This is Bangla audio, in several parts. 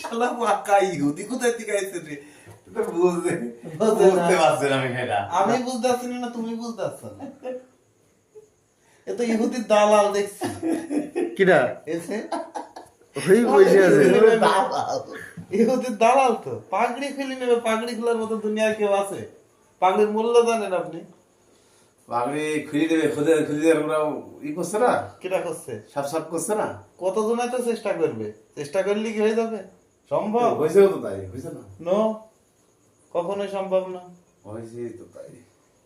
শালা পাকা ইহুদি কোথায় থেকে আইছে রে? এটা বুঝতে পারছি না আমি সেটা। আমি বুঝতে পারছি না, তুমি বুঝতে পারছো না। এ তো ইহুদির দালাল দেখছি। কিরা এসে ওই বসে আছে ইহুদির দালাল তো, পাগড়ি খুলে নেবে, পাগড়ি খোলার মতো দুনিয়ার কেউ আছে? পাগড়ির মূল্য জানেন আপনি? পাগড়ি খুলে দেবে, খুলে খুলে দেবে, ওরা ই করছে না, কিরা করছে? সাপ সাপ করছে না। কতজন এত চেষ্টা করবে? চেষ্টা করলে কি হয়ে যাবে? সম্ভব? হয়েছেও তো তাই, হয়েছে না? নো, কখনোই সম্ভব না। হয়েছে তো তাই।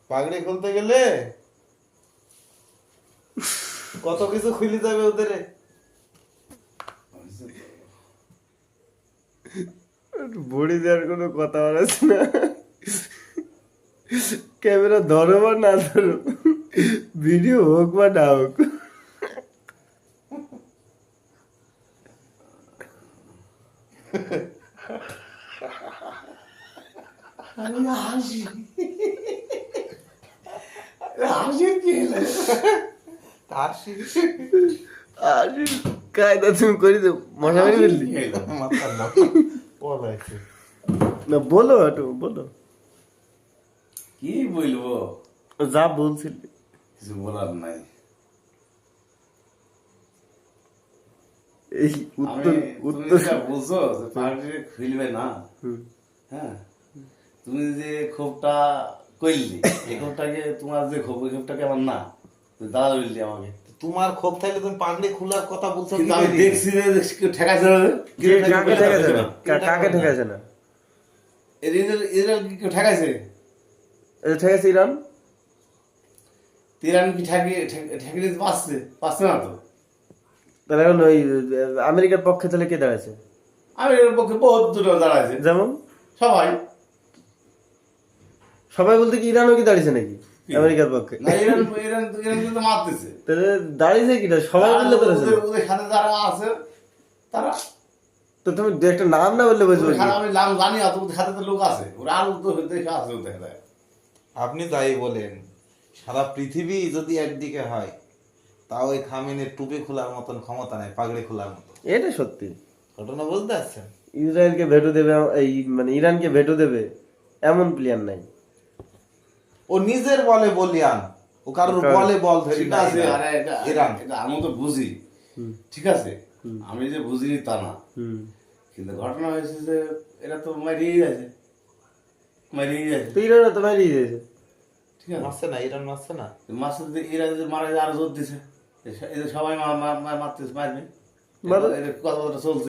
পাগড়ি খুলতে গেলে কত কিছু খুলে যাবে ওদের। হয়েছে তো। বড়ি দেওয়ার কোনো কথা আছে না। ক্যামেরা ধরো বা না ধরো, ভিডিও হোক বা না হোক। আমি হাসি, হাসির কি হলো? হাসি আর কায়দা তুমি করে দেবো, মশা মেরে ফেললি। মাথার না পলাইছে। না বলো একটু বলো, কি বলবো, যা বলছিলি। কিছু বলার নাই। এই উত্তর উত্তর বলছো যে পাগড়ি খুলবে না, হ্যাঁ, তুমি যে ক্ষোভটা করলি, এই ক্ষোভটাকে, তোমার যে ক্ষোভ, ওই ক্ষোভটাকে আমার না, তুই দাঁড়া বললি আমাকে। তোমার ক্ষোভ থাকলে তুমি পাগড়ি খোলার কথা বলছো কি কিন্তু আমি করে? দেখছি যে কেউ ঠেকাইছে না, কাকে ঠেকাছে না, কাকে ঠেকাছে না? ইসরায়েল কি কেউ ঠেকাইছে? এটা ঠেকাছে ইরান। ইরান কি ঠেকিয়ে দিতে পারছে? পারছে না তো। তাহলে এখন ওই আমেরিকার পক্ষে তাহলে কে দাঁড়াচ্ছে? আমি এর পক্ষে বহুত দুটো দাঁড়াইছে, যেমন সবাই। সবাই বলতে কি ইরানও কি দাঁড়িয়েছে নাকি আমেরিকার পক্ষে? না, ইরান ইরান ইরান কিন্তু মারতেছে। তাহলে দাঁড়িয়েছে কিনা সবাই বললে তো রয়েছে। ওদের সাথে যারা আছে তারা, তো তুমি দু একটা নাম না বললে বুঝবো ওদের কি? সাথে আমি নাম জানি না, তো ওদের সাথে তো লোক আছে, ওরা আরো তো দেখে আছে দেখা যায়। আপনি যাই বলেন, সারা পৃথিবী যদি একদিকে হয়, তাও ওই খামেনের টুপি খোলার মতন ক্ষমতা নাই পাগড়ি খোলার মতো। এটা সত্যি। ঘটনা বুঝতে পারছেন? ইসরায়েলকে ভেটো দেবে, এই মানে ইরানকে ভেটো দেবে এমন প্লেয়ার নাই। ও নিজের বলে বলিয়ান, ও কারোর বলে বল ধরি ঠিক না। আছে, আরে ইরান এটা আমি তো বুঝি, ঠিক আছে, আমি যে বুঝিনি তা না, কিন্তু ঘটনা হয়েছে যে এরা তো মারিয়ে গেছে, মারিয়ে গেছে, তো ইরানও তো মারিয়ে দিয়েছে। ঠিক আছে। মারছে না, ইরান মারছে না। মাসে এরা যদি মারা যায় আরো জোর দিছে, এদের সবাই মারতেছে, মারবে, মারো। এদের কথাবার্তা চলছে।